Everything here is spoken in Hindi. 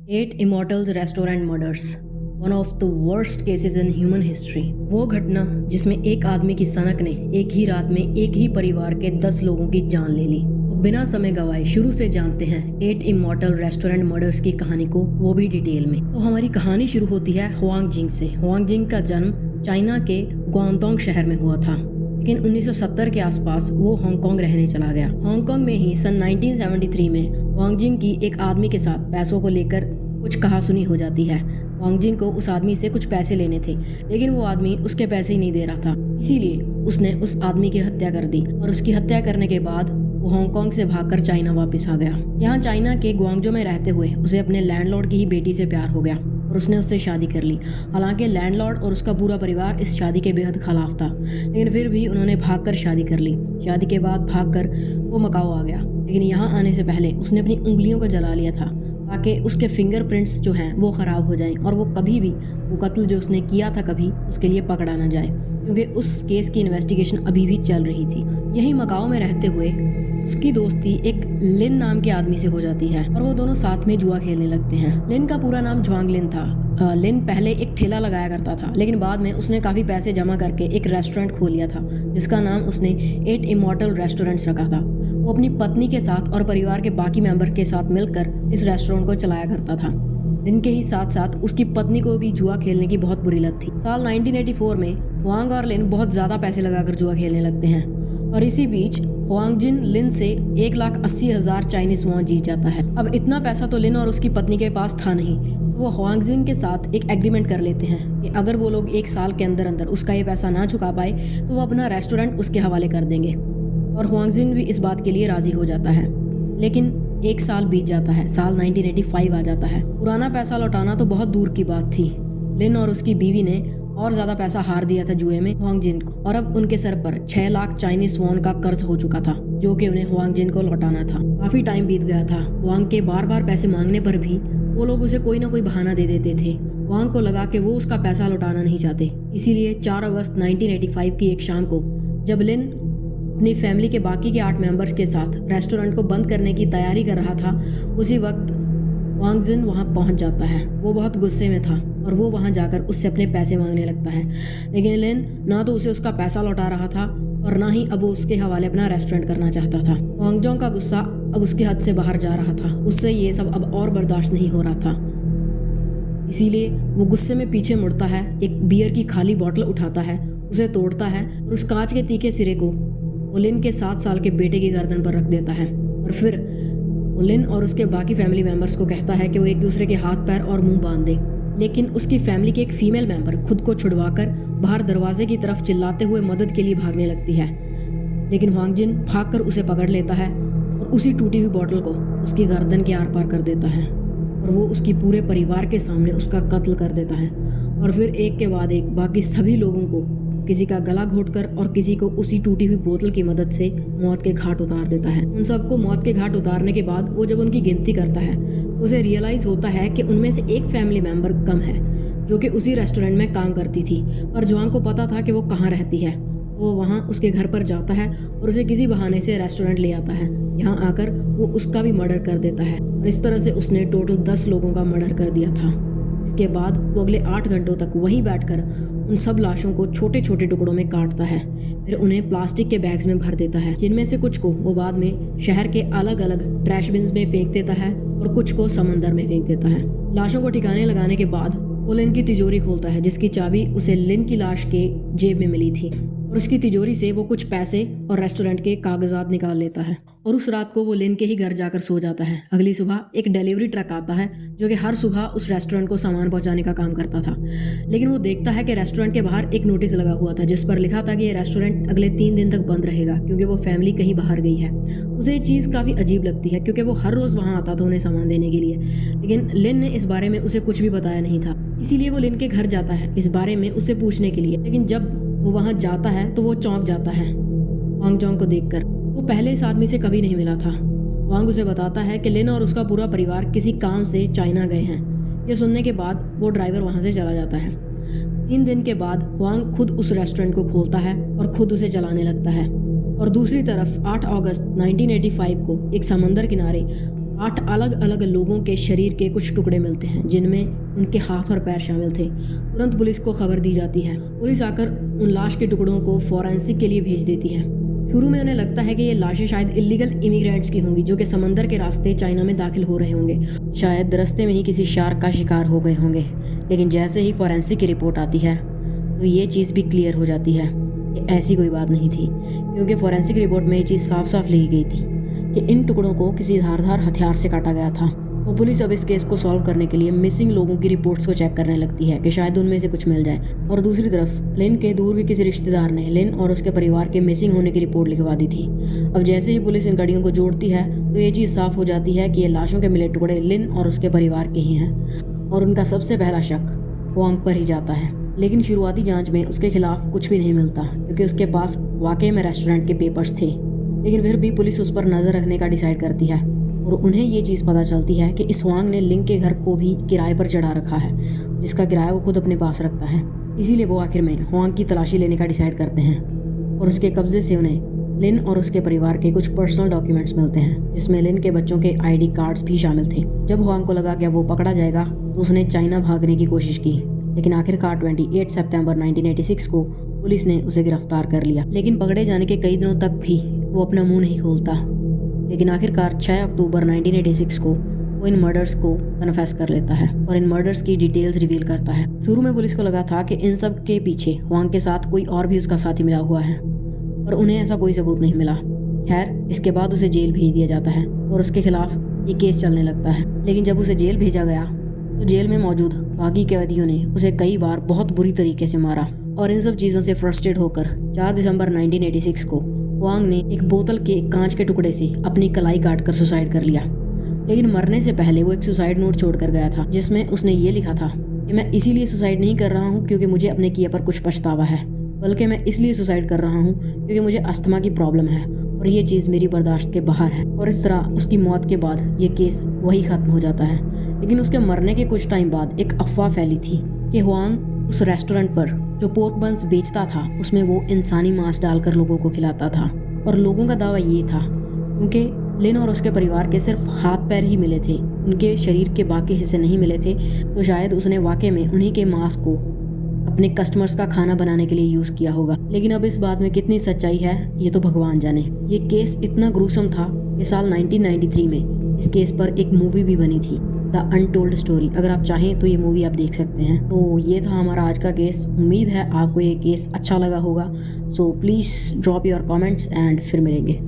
8 Immortals Restaurant Murders, one of the worst cases in human history। वो घटना जिसमें एक आदमी की सनक ने एक ही रात में एक ही परिवार के 10 लोगों की जान ले ली। तो बिना समय गवाए शुरू से जानते हैं 8 इमॉर्टल रेस्टोरेंट मर्डर्स की कहानी को, वो भी डिटेल में। तो हमारी कहानी शुरू होती है हुआंग जिंग से। हुआंग जिंग का जन्म चाइना के ग्वांगडोंग शहर में हुआ था, लेकिन 1970 के आसपास वो हांगकांग रहने चला गया। हांगकांग में ही सन 1973 में हुआंग जिंग की एक आदमी के साथ पैसों को लेकर कुछ कहासुनी हो जाती है। हुआंग जिंग को उस आदमी से कुछ पैसे लेने थे, लेकिन वो आदमी उसके पैसे ही नहीं दे रहा था। इसीलिए उसने उस आदमी की हत्या कर दी और उसकी हत्या करने के बाद वो हांगकांग से भागकर चाइना वापस आ गया। यहाँ चाइना के ग्वांगजो में रहते हुए उसे अपने लैंडलॉर्ड की ही बेटी से प्यार हो गया और उसने उससे शादी कर ली। हालांकि लैंडलॉर्ड और उसका पूरा परिवार इस शादी के बेहद खिलाफ था, लेकिन फिर भी उन्होंने भागकर शादी कर ली। शादी के बाद भागकर वो मकाओ आ गया, लेकिन यहाँ आने से पहले उसने अपनी उंगलियों को जला लिया था ताकि उसके फिंगरप्रिंट्स जो हैं वो ख़राब हो जाएं और वो कभी भी वो कत्ल जो उसने किया था कभी उसके लिए पकड़ा ना जाए, क्योंकि उस केस की इन्वेस्टिगेशन अभी भी चल रही थी। यही मकाओ में रहते हुए उसकी दोस्ती एक लिन नाम के आदमी से हो जाती है और वो दोनों साथ में जुआ खेलने लगते हैं। लिन का पूरा नाम जुआंग लिन था। लिन पहले एक ठेला लगाया करता था, लेकिन बाद में उसने काफ़ी पैसे जमा करके एक रेस्टोरेंट खोल लिया था जिसका नाम उसने 8 इमॉर्टल रेस्टोरेंट्स रखा था। वो अपनी पत्नी के साथ और परिवार के बाकी मेंबर के साथ मिलकर इस रेस्टोरेंट को चलाया करता था। लिन के ही साथ साथ उसकी पत्नी को भी जुआ खेलने की बहुत बुरी लत थी। साल 1984 में हुआंग और लिन बहुत ज़्यादा पैसे लगाकर जुआ खेलने लगते हैं और इसी बीच हुआंग जिन लिन से 1,80,000 चाइनीज वॉन जीत जाता है। अब इतना पैसा तो लिन और उसकी पत्नी के पास था नहीं, तो वो हुआंग जिन के साथ एक एग्रीमेंट कर लेते हैं कि अगर वो लोग 1 साल के अंदर अंदर उसका ये पैसा ना चुका पाए तो वो अपना रेस्टोरेंट उसके हवाले कर देंगे। और हुआंग जिन भी इस बात के लिए राज़ी हो जाता है। लेकिन 1 साल बीत जाता है, साल 1985 आ जाता है। पुराना पैसा लौटाना तो बहुत दूर की बात थी। लिन और उसकी बीवी ने और ज़्यादा पैसा हार दिया था जुए में हुआंग जिन को, और अब उनके सर पर 6 लाख चाइनीज वॉन का कर्ज हो चुका था जो कि उन्हें हुआंग जिन को लौटाना था। काफ़ी टाइम बीत गया था। हुआंग के बार बार पैसे मांगने पर भी वो लोग उसे कोई ना कोई बहाना दे देते थे। हुआंग को लगा कि वो उसका पैसा लौटाना नहीं चाहते। इसीलिए 4 अगस्त 1985 की एक शाम को जब लिन अपनी फैमिली के बाकी के 8 मेंबर्स के साथ रेस्टोरेंट को बंद करने की तैयारी कर रहा था, उसी वक्त हुआंग जिन वहाँ पहुँच जाता है। वो बहुत गुस्से में था और वो वहाँ जाकर उससे अपने पैसे मांगने लगता है, लेकिन लिन ना तो उसे उसका पैसा लौटा रहा था और ना ही अब वो उसके हवाले अपना रेस्टोरेंट करना चाहता था। हुआंग जोंग का गुस्सा अब उसकी हद से बाहर जा रहा था। उससे ये सब अब और बर्दाश्त नहीं हो रहा था, इसीलिए वो गुस्से में पीछे मुड़ता है, एक बियर की खाली बोतल उठाता है, उसे तोड़ता है और उस कांच के तीखे सिरे को वो लिन के 7 साल के बेटे की गर्दन पर रख देता है। और फिर वो लिन और उसके बाकी फैमिली मेंबर्स को कहता है कि वो एक दूसरे के हाथ पैर और मुंह बांध दें, लेकिन उसकी फैमिली के एक फीमेल मेंबर खुद को छुड़वाकर बाहर दरवाजे की तरफ चिल्लाते हुए मदद के लिए भागने लगती है, लेकिन हुआंग जिन भागकर उसे पकड़ लेता है और उसी टूटी हुई बोतल को उसकी गर्दन के आर पार कर देता है और वो उसकी पूरे परिवार के सामने उसका कत्ल कर देता है। और फिर एक के बाद एक बाकी सभी लोगों को किसी का गला घोंटकर और किसी को उसी टूटी हुई बोतल की मदद से मौत के घाट उतार देता है। उन सबको मौत के घाट उतारने के बाद वो जब उनकी गिनती करता है तो उसे रियलाइज़ होता है कि उनमें से एक फैमिली मेंबर कम है जो कि उसी रेस्टोरेंट में काम करती थी, पर जुआंग को पता था कि वो कहाँ रहती है। वो वहाँ उसके घर पर जाता है और उसे किसी बहाने से रेस्टोरेंट ले आता है। यहाँ आकर वो उसका भी मर्डर कर देता है और इस तरह से उसने टोटल 10 लोगों का मर्डर कर दिया था। इसके बाद वो अगले 8 घंटों तक वहीं बैठकर उन सब लाशों को छोटे छोटे टुकड़ों में काटता है, फिर उन्हें प्लास्टिक के बैग्स में भर देता है, जिनमें से कुछ को वो बाद में शहर के अलग अलग ट्रैश बिन्स में फेंक देता है और कुछ को समंदर में फेंक देता है। लाशों को ठिकाने लगाने के बाद वो लिन की तिजोरी खोलता है जिसकी चाबी उसे लिन की लाश के जेब में मिली थी, और उसकी तिजोरी से वो कुछ पैसे और रेस्टोरेंट के कागजात निकाल लेता है और उस रात को वो लिन के ही घर जाकर सो जाता है। अगली सुबह एक डिलीवरी ट्रक आता है जो कि हर सुबह उस रेस्टोरेंट को सामान पहुंचाने का काम करता था, लेकिन वो देखता है कि रेस्टोरेंट के बाहर एक नोटिस लगा हुआ था जिस पर लिखा था कि ये रेस्टोरेंट अगले 3 दिन तक बंद रहेगा क्योंकि वो फैमिली कहीं बाहर गई है। उसे ये चीज़ काफ़ी अजीब लगती है क्योंकि वो हर रोज़ वहाँ आता था उन्हें सामान देने के लिए, लेकिन लिन ने इस बारे में उसे कुछ भी बताया नहीं था। इसीलिए वो लिन के घर जाता है इस बारे में उससे पूछने के लिए, लेकिन जब वो वहाँ जाता है तो वो चौंक जाता है हुआंग जोंग को देखकर। वो पहले इस आदमी से कभी नहीं मिला था। हुआंग उसे बताता है कि लिन और उसका पूरा परिवार किसी काम से चाइना गए हैं। ये सुनने के बाद वो ड्राइवर वहाँ से चला जाता है। 3 दिन के बाद हुआंग खुद उस रेस्टोरेंट को खोलता है और खुद उसे चलाने लगता है। और दूसरी तरफ 8 अगस्त 1985 को एक समंदर किनारे 8 अलग अलग लोगों के शरीर के कुछ टुकड़े मिलते हैं जिनमें उनके हाथ और पैर शामिल थे। तुरंत पुलिस को खबर दी जाती है। पुलिस आकर उन लाश के टुकड़ों को फॉरेंसिक के लिए भेज देती है। शुरू में उन्हें लगता है कि ये लाशें शायद इलीगल इमिग्रेंट्स की होंगी जो कि समंदर के रास्ते चाइना में दाखिल हो रहे होंगे, शायद रास्ते में ही किसी शार्क का शिकार हो गए होंगे। लेकिन जैसे ही फॉरेंसिक की रिपोर्ट आती है तो ये चीज़ भी क्लियर हो जाती है कि ऐसी कोई बात नहीं थी, क्योंकि फॉरेंसिक रिपोर्ट में ये चीज़ साफ साफ लिखी गई थी कि इन टुकड़ों को किसी धारदार हथियार से काटा गया था। तो पुलिस अब इस केस को सॉल्व करने के लिए मिसिंग लोगों की रिपोर्ट्स को चेक करने लगती है कि शायद उनमें से कुछ मिल जाए। और दूसरी तरफ लिन के दूर के किसी रिश्तेदार ने लिन और उसके परिवार के मिसिंग होने की रिपोर्ट लिखवा दी थी। अब जैसे ही पुलिस इन कड़ियों को जोड़ती है तो ये चीज़ साफ हो जाती है कि ये लाशों के मिले टुकड़े लिन और उसके परिवार के ही हैं, और उनका सबसे पहला शक हुआंग पर ही जाता है। लेकिन शुरुआती जांच में उसके खिलाफ कुछ भी नहीं मिलता, क्योंकि उसके पास वाकई में रेस्टोरेंट के पेपर्स थे। लेकिन फिर भी पुलिस उस पर नज़र रखने का डिसाइड करती है, और उन्हें ये चीज़ पता चलती है कि इस हुआंग ने लिंग के घर को भी किराए पर चढ़ा रखा है, जिसका किराया वो खुद अपने पास रखता है। इसीलिए वो आखिर में हुआंग की तलाशी लेने का डिसाइड करते हैं, और उसके कब्जे से उन्हें लिन और उसके परिवार के कुछ पर्सनल डॉक्यूमेंट्स मिलते हैं, जिसमें लिन के बच्चों के आईडी कार्ड्स भी शामिल थे। जब हुआंग को लगा कि वो पकड़ा जाएगा तो उसने चाइना भागने की कोशिश की, लेकिन आखिरकार 28 सितंबर 1986 को पुलिस ने उसे गिरफ्तार कर लिया। लेकिन पकड़े जाने के कई दिनों तक भी वो अपना मुंह नहीं खोलता। लेकिन आखिरकार 6 अक्टूबर 1986 को वो इन मर्डर्स को कन्फेस कर लेता है और इन मर्डर्स की डिटेल्स रिवील करता है। शुरू में पुलिस को लगा था कि इन सब के पीछे हुआंग के साथ कोई और भी उसका साथी मिला हुआ है, पर उन्हें ऐसा कोई सबूत नहीं मिला। खैर, इसके बाद उसे जेल भेज दिया जाता है और उसके खिलाफ ये केस चलने लगता है। लेकिन जब उसे जेल भेजा गया तो जेल में मौजूद बाकी कैदियों ने उसे कई बार बहुत बुरी तरीके से मारा, और इन सब चीज़ों से फ्रस्ट्रेट होकर 4 दिसंबर 1986 को हुआंग ने एक बोतल के कांच के टुकड़े से अपनी कलाई काटकर सुसाइड कर लिया। लेकिन मरने से पहले वो एक सुसाइड नोट छोड़कर गया था, जिसमें उसने ये लिखा था कि मैं इसीलिए सुसाइड नहीं कर रहा हूँ क्योंकि मुझे अपने किए पर कुछ पछतावा है, बल्कि मैं इसलिए सुसाइड कर रहा हूँ क्योंकि मुझे अस्थमा की प्रॉब्लम है और ये चीज़ मेरी बर्दाश्त के बाहर है। और इस तरह उसकी मौत के बाद ये केस वही ख़त्म हो जाता है। लेकिन उसके मरने के कुछ टाइम बाद एक अफवाह फैली थी कि हुआंग उस रेस्टोरेंट पर जो पोर्क बन्स बेचता था उसमें वो इंसानी मांस डालकर लोगों को खिलाता था। और लोगों का दावा ये था, क्योंकि लिन और उसके परिवार के सिर्फ हाथ पैर ही मिले थे, उनके शरीर के बाकी हिस्से नहीं मिले थे, तो शायद उसने वाकई में उन्हीं के मांस को अपने कस्टमर्स का खाना बनाने के लिए यूज़ किया होगा। लेकिन अब इस बात में कितनी सच्चाई है ये तो भगवान जाने। ये केस इतना ग्रूसम था कि साल 1993 में इस केस पर एक मूवी भी बनी थी, द अनटोल्ड स्टोरी। अगर आप चाहें तो ये मूवी आप देख सकते हैं। तो ये था हमारा आज का केस। उम्मीद है आपको ये केस अच्छा लगा होगा। So please drop your comments and फिर मिलेंगे।